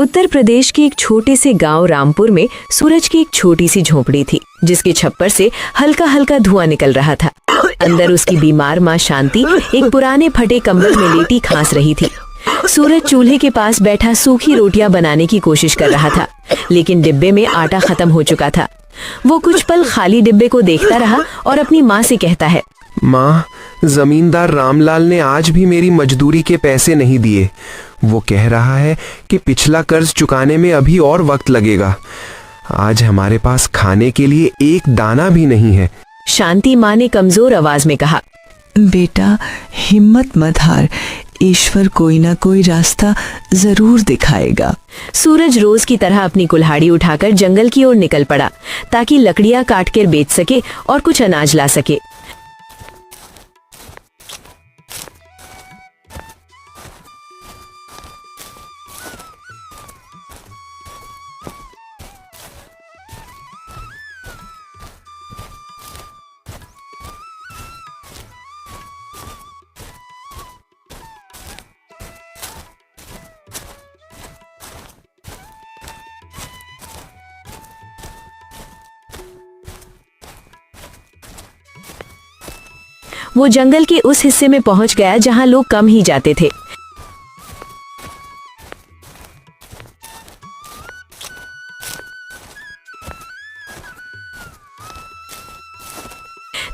उत्तर प्रदेश के एक छोटे से गांव रामपुर में सूरज की एक छोटी सी झोपड़ी थी, जिसके छप्पर से हल्का हल्का धुआं निकल रहा था। अंदर उसकी बीमार माँ शांति एक पुराने फटे कंबल में लेटी खांस रही थी। सूरज चूल्हे के पास बैठा सूखी रोटियां बनाने की कोशिश कर रहा था, लेकिन डिब्बे में आटा खत्म हो चुका था। वो कुछ पल खाली डिब्बे को देखता रहा और अपनी माँ से कहता है, माँ, जमींदार रामलाल ने आज भी मेरी मजदूरी के पैसे नहीं दिए। वो कह रहा है कि पिछला कर्ज चुकाने में अभी और वक्त लगेगा। आज हमारे पास खाने के लिए एक दाना भी नहीं है। शांति माँ ने कमजोर आवाज में कहा, बेटा हिम्मत मत हार, ईश्वर कोई ना कोई रास्ता जरूर दिखाएगा। सूरज रोज की तरह अपनी कुल्हाड़ी उठाकर जंगल की ओर निकल पड़ा, ताकि लकड़ियां काट कर बेच सके और कुछ अनाज ला सके। वो जंगल के उस हिस्से में पहुंच गया जहां लोग कम ही जाते थे।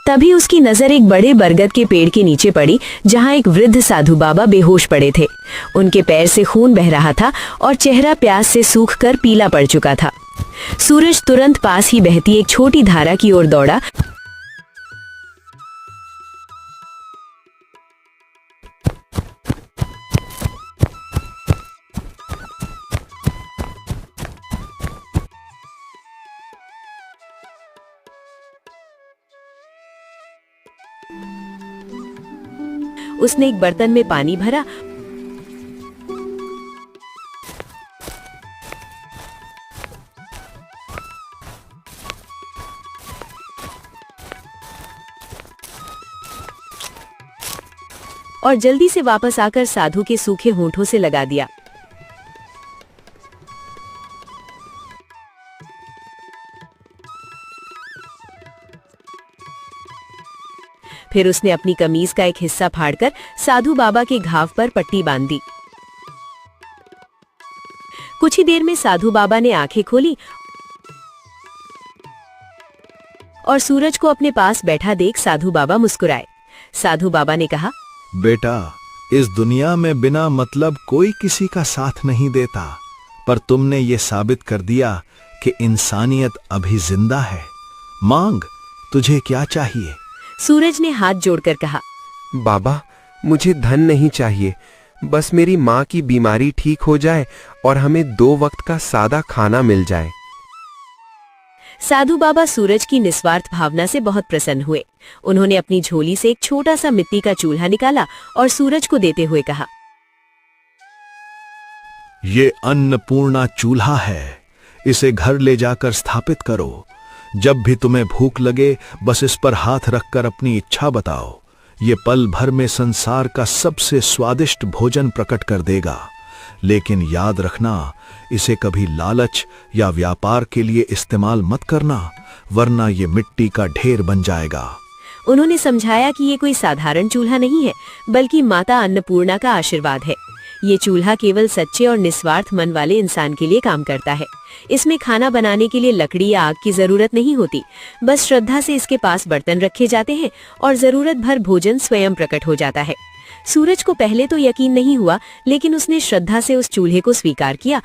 तभी उसकी नजर एक बड़े बरगद के पेड़ के नीचे पड़ी, जहां एक वृद्ध साधु बाबा बेहोश पड़े थे। उनके पैर से खून बह रहा था और चेहरा प्यास से सूखकर पीला पड़ चुका था। सूरज तुरंत पास ही बहती एक छोटी धारा की ओर दौड़ा। उसने एक बर्तन में पानी भरा और जल्दी से वापस आकर साधु के सूखे होंठों से लगा दिया। फिर उसने अपनी कमीज का एक हिस्सा फाड़कर साधु बाबा के घाव पर पट्टी बांध दी। कुछ ही देर में साधु बाबा ने आंखें खोली और सूरज को अपने पास बैठा देख साधु बाबा मुस्कुराए। साधु बाबा ने कहा, बेटा, इस दुनिया में बिना मतलब कोई किसी का साथ नहीं देता, पर तुमने ये साबित कर दिया कि इंसानियत अभी जिंदा है। मांग, तुझे क्या चाहिए? सूरज ने हाथ जोड़कर कहा, बाबा, मुझे धन नहीं चाहिए, बस मेरी माँ की बीमारी ठीक हो जाए और हमें 2 वक्त का सादा खाना मिल जाए। साधु बाबा सूरज की निस्वार्थ भावना से बहुत प्रसन्न हुए। उन्होंने अपनी झोली से एक छोटा सा मिट्टी का चूल्हा निकाला और सूरज को देते हुए कहा, ये अन्नपूर्णा चूल्हा है, इसे घर ले जाकर स्थापित करो। जब भी तुम्हें भूख लगे, बस इस पर हाथ रखकर अपनी इच्छा बताओ। ये पल भर में संसार का सबसे स्वादिष्ट भोजन प्रकट कर देगा। लेकिन याद रखना, इसे कभी लालच या व्यापार के लिए इस्तेमाल मत करना, वरना ये मिट्टी का ढेर बन जाएगा। उन्होंने समझाया कि ये कोई साधारण चूल्हा नहीं है, बल्कि माता अन्नपूर्णा का आशीर्वाद है। ये चूल्हा केवल सच्चे और निस्वार्थ मन वाले इंसान के लिए काम करता है। इसमें खाना बनाने के लिए लकड़ी या आग की जरूरत नहीं होती, बस श्रद्धा से इसके पास बर्तन रखे जाते हैं और जरूरत भर भोजन स्वयं प्रकट हो जाता है। सूरज को पहले तो यकीन नहीं हुआ, लेकिन उसने श्रद्धा से उस चूल्हे को स्वीकार किया।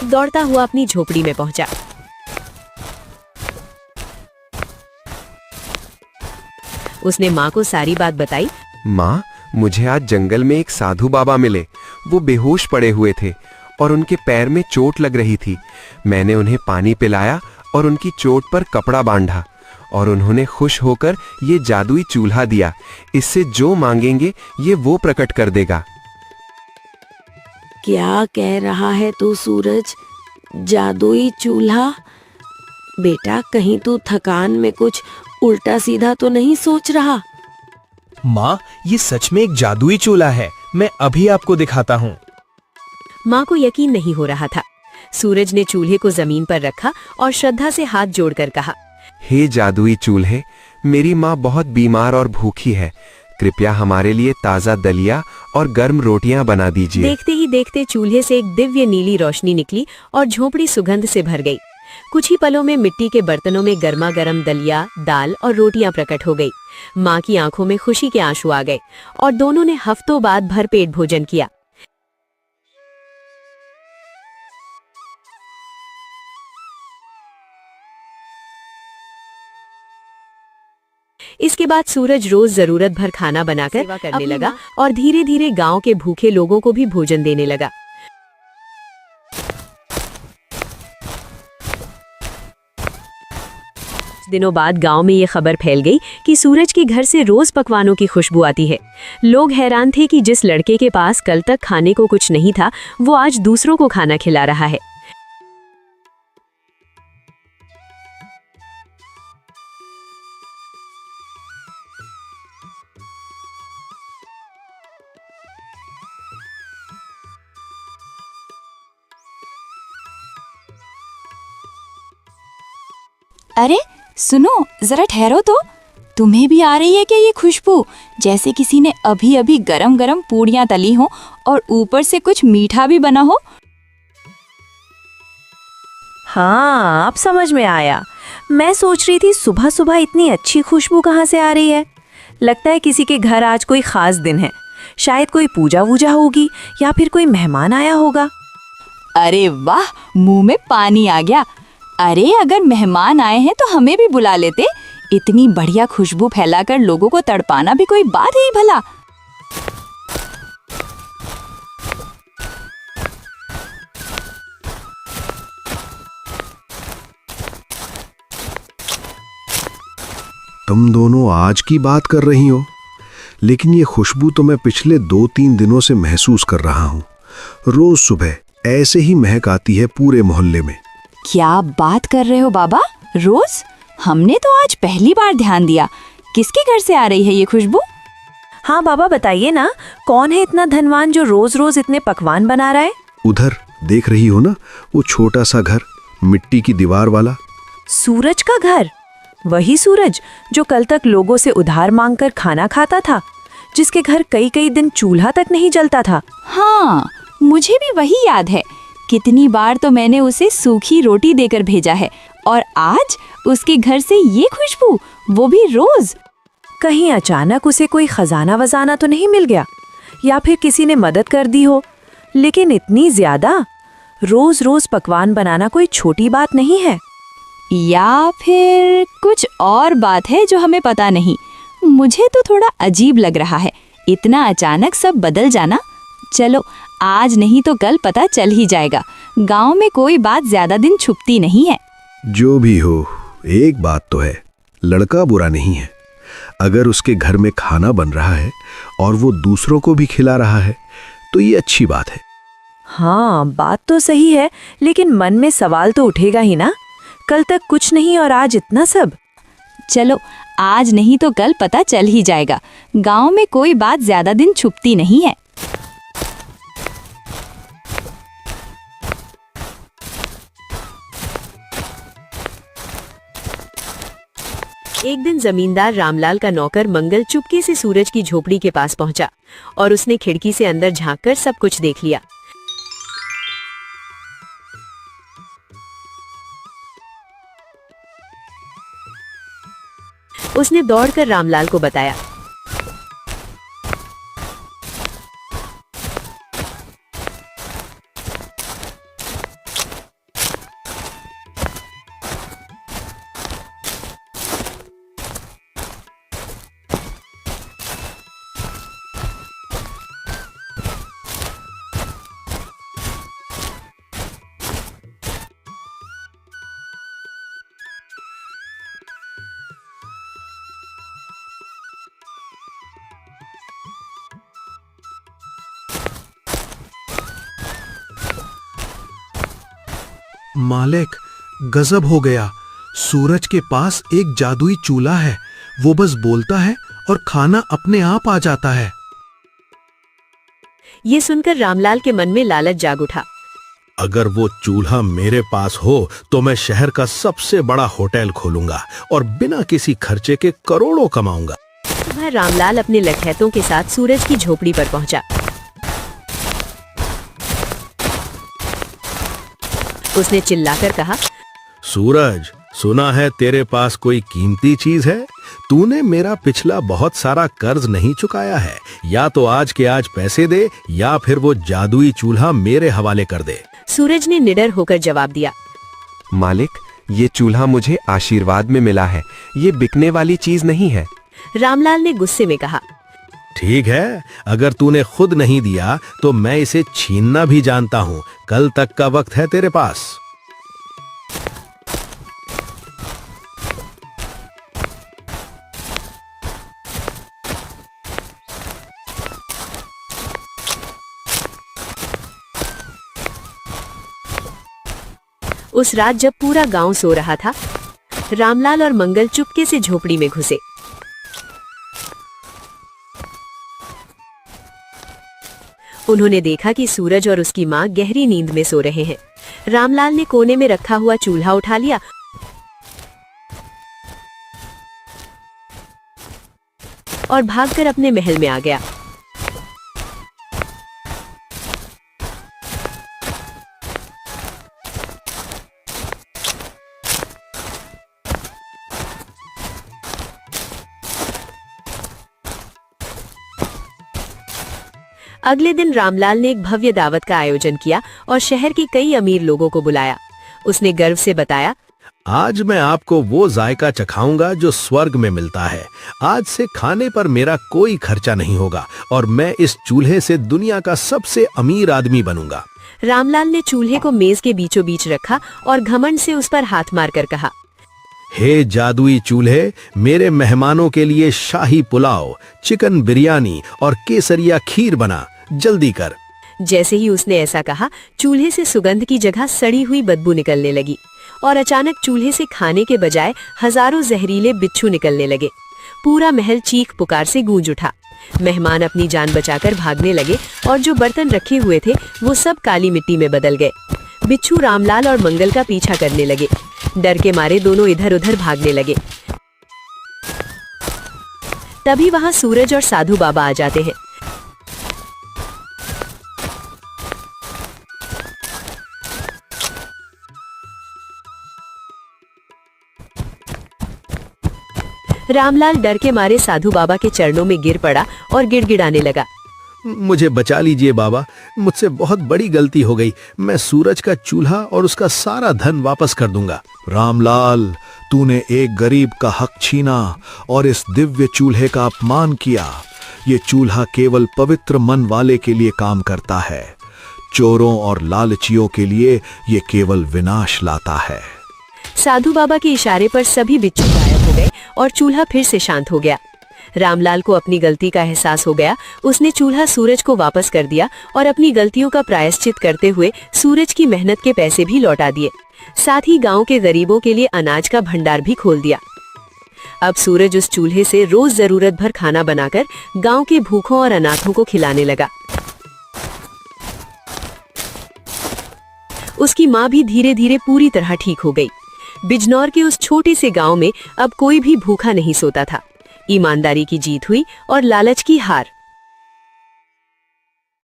दौड़ता हुआ अपनी झोपड़ी में पहुंचा। उसने माँ को सारी बात बताई। माँ, मुझे आज जंगल में एक साधु बाबा मिले। वो बेहोश पड़े हुए थे और उनके पैर में चोट लग रही थी। मैंने उन्हें पानी पिलाया और उनकी चोट पर कपड़ा बांधा और उन्होंने खुश होकर ये जादुई चूल्हा दिया। इससे जो मांगेंगे ये वो प्रकट कर देगा। क्या कह रहा है तू सूरज? जादुई चूल्हा? बेटा, कहीं तू थकान में कुछ उल्टा सीधा तो नहीं सोच रहा? माँ, ये सच में एक जादुई चूल्हा है। मैं अभी आपको दिखाता हूँ। माँ को यकीन नहीं हो रहा था। सूरज ने चूल्हे को जमीन पर रखा और श्रद्धा से हाथ जोड़कर कहा, हे जादुई चूल्हे, मेरी माँ बहुत बीमार और भूखी है। कृपया हमारे लिए ताज़ा दलिया और गर्म रोटियां बना दीजिए। देखते ही देखते चूल्हे से एक दिव्य नीली रोशनी निकली और झोंपड़ी सुगंध से भर गई। कुछ ही पलों में मिट्टी के बर्तनों में गर्मा गर्म दलिया, दाल और रोटियां प्रकट हो गई। माँ की आंखों में खुशी के आंसू आ गए और दोनों ने हफ्तों बाद भरपेट भोजन किया। इसके बाद सूरज रोज जरूरत भर खाना बनाकर सेवा करने लगा और धीरे धीरे गांव के भूखे लोगों को भी भोजन देने लगा। दिनों बाद गांव में ये खबर फैल गई कि सूरज के घर से रोज पकवानों की खुशबू आती है। लोग हैरान थे कि जिस लड़के के पास कल तक खाने को कुछ नहीं था, वो आज दूसरों को खाना खिला रहा है। अरे सुनो, जरा ठहरो तो। तुम्हें भी आ रही है क्या ये खुशबू? जैसे किसी ने अभी अभी गरम गरम पूड़ियाँ तली हो और ऊपर से कुछ मीठा भी बना हो। हाँ, अब समझ में आया। मैं सोच रही थी सुबह सुबह इतनी अच्छी खुशबू कहाँ से आ रही है। लगता है किसी के घर आज कोई खास दिन है। शायद कोई पूजा वूजा होगी या फिर कोई मेहमान आया होगा। अरे वाह, मुंह में पानी आ गया। अरे अगर मेहमान आए हैं तो हमें भी बुला लेते। इतनी बढ़िया खुशबू फैलाकर लोगों को तड़पाना भी कोई बात है भला। तुम दोनों आज की बात कर रही हो, लेकिन ये खुशबू तो मैं पिछले 2-3 दिनों से महसूस कर रहा हूँ। रोज सुबह ऐसे ही महक आती है पूरे मोहल्ले में। क्या बात कर रहे हो बाबा? रोज? हमने तो आज पहली बार ध्यान दिया। किसके घर से आ रही है ये खुशबू? हाँ बाबा, बताइए ना, कौन है इतना धनवान जो रोज रोज इतने पकवान बना रहा है? उधर देख रही हो ना, वो छोटा सा घर, मिट्टी की दीवार वाला। सूरज का घर? वही सूरज जो कल तक लोगों से उधार मांगकर खाना खाता था, जिसके घर कई कई दिन चूल्हा तक नहीं जलता था। हाँ, मुझे भी वही याद है। कितनी बार तो मैंने उसे सूखी रोटी देकर भेजा है, और आज उसके घर से ये खुशबू, वो भी रोज। कहीं अचानक उसे कोई खजाना वजाना तो नहीं मिल गया, या फिर किसी ने मदद कर दी हो। लेकिन इतनी ज्यादा रोज रोज पकवान बनाना कोई छोटी बात नहीं है। या फिर कुछ और बात है जो हमें पता नहीं। मुझे तो थोड़ा अजीब लग रहा है, इतना अचानक सब बदल जाना। चलो, आज नहीं तो कल पता चल ही जाएगा। गांव में कोई बात ज्यादा दिन छुपती नहीं है। जो भी हो, एक बात तो है, लड़का बुरा नहीं है। अगर उसके घर में खाना बन रहा है और वो दूसरों को भी खिला रहा है तो ये अच्छी बात है। हाँ, बात तो सही है, लेकिन मन में सवाल तो उठेगा ही ना। कल तक कुछ नहीं और आज इतना सब। चलो, आज नहीं तो कल पता चल ही जाएगा। गांव में कोई बात ज्यादा दिन छुपती नहीं है। एक दिन जमींदार रामलाल का नौकर मंगल चुपके से सूरज की झोपड़ी के पास पहुंचा और उसने खिड़की से अंदर झांककर सब कुछ देख लिया। उसने दौड़कर रामलाल को बताया। मालिक, गजब हो गया। सूरज के पास एक जादुई चूल्हा है। वो बस बोलता है और खाना अपने आप आ जाता है। ये सुनकर रामलाल के मन में लालच जाग उठा। अगर वो चूल्हा मेरे पास हो तो मैं शहर का सबसे बड़ा होटल खोलूंगा और बिना किसी खर्चे के करोड़ों कमाऊंगा। वह रामलाल अपने लठैतों के साथ सूरज की झोपड़ी पर पहुंचा। उसने चिल्लाकर कहा, सूरज, सुना है तेरे पास कोई कीमती चीज है। तूने मेरा पिछला बहुत सारा कर्ज नहीं चुकाया है। या तो आज के आज पैसे दे या फिर वो जादुई चूल्हा मेरे हवाले कर दे। सूरज ने निडर होकर जवाब दिया। मालिक, ये चूल्हा मुझे आशीर्वाद में मिला है, ये बिकने वाली चीज नहीं है। रामलाल ने गुस्से में कहा, ठीक है, अगर तूने खुद नहीं दिया तो मैं इसे छीनना भी जानता हूँ। कल तक का वक्त है तेरे पास। उस रात जब पूरा गांव सो रहा था, रामलाल और मंगल चुपके से झोपड़ी में घुसे। उन्होंने देखा कि सूरज और उसकी मां गहरी नींद में सो रहे हैं। रामलाल ने कोने में रखा हुआ चूल्हा उठा लिया और भागकर अपने महल में आ गया। अगले दिन रामलाल ने एक भव्य दावत का आयोजन किया और शहर के कई अमीर लोगों को बुलाया। उसने गर्व से बताया, आज मैं आपको वो जायका चखाऊंगा जो स्वर्ग में मिलता है। आज से खाने पर मेरा कोई खर्चा नहीं होगा और मैं इस चूल्हे से दुनिया का सबसे अमीर आदमी बनूंगा। रामलाल ने चूल्हे को मेज के बीचों बीच रखा और घमंड से उस पर हाथ मारकर कहा, हे जादुई चूल्हे, मेरे मेहमानों के लिए शाही पुलाव, चिकन बिरयानी और केसरिया खीर बना, जल्दी कर। जैसे ही उसने ऐसा कहा, चूल्हे से सुगंध की जगह सड़ी हुई बदबू निकलने लगी और अचानक चूल्हे से खाने के बजाय हजारों जहरीले बिच्छू निकलने लगे। पूरा महल चीख पुकार से गूंज उठा। मेहमान अपनी जान बचाकर भागने लगे और जो बर्तन रखे हुए थे वो सब काली मिट्टी में बदल गए। बिच्छू रामलाल और मंगल का पीछा करने लगे। डर के मारे दोनों इधर उधर भागने लगे। तभी वहां सूरज और साधु बाबा आ जाते हैं। रामलाल डर के मारे साधु बाबा के चरणों में गिर पड़ा और गिड़गिड़ाने लगा। मुझे बचा लीजिए बाबा, मुझसे बहुत बड़ी गलती हो गई। मैं सूरज का चूल्हा और उसका सारा धन वापस कर दूंगा। रामलाल, तूने एक गरीब का हक छीना और इस दिव्य चूल्हे का अपमान किया। ये चूल्हा केवल पवित्र मन वाले के लिए काम करता है। चोरों और लालचियों के लिए ये केवल विनाश लाता है। साधु बाबा के इशारे पर सभी बिच्छू गायब हो गए और चूल्हा फिर से शांत हो गया। रामलाल को अपनी गलती का एहसास हो गया। उसने चूल्हा सूरज को वापस कर दिया और अपनी गलतियों का प्रायश्चित करते हुए सूरज की मेहनत के पैसे भी लौटा दिए। साथ ही गांव के गरीबों के लिए अनाज का भंडार भी खोल दिया। अब सूरज उस चूल्हे से रोज जरूरत भर खाना बनाकर गांव के भूखों और अनाथों को खिलाने लगा। उसकी माँ भी धीरे धीरे पूरी तरह ठीक हो गई। बिजनौर के उस छोटे से गांव में अब कोई भी भूखा नहीं सोता था। ईमानदारी की जीत हुई और लालच की हार।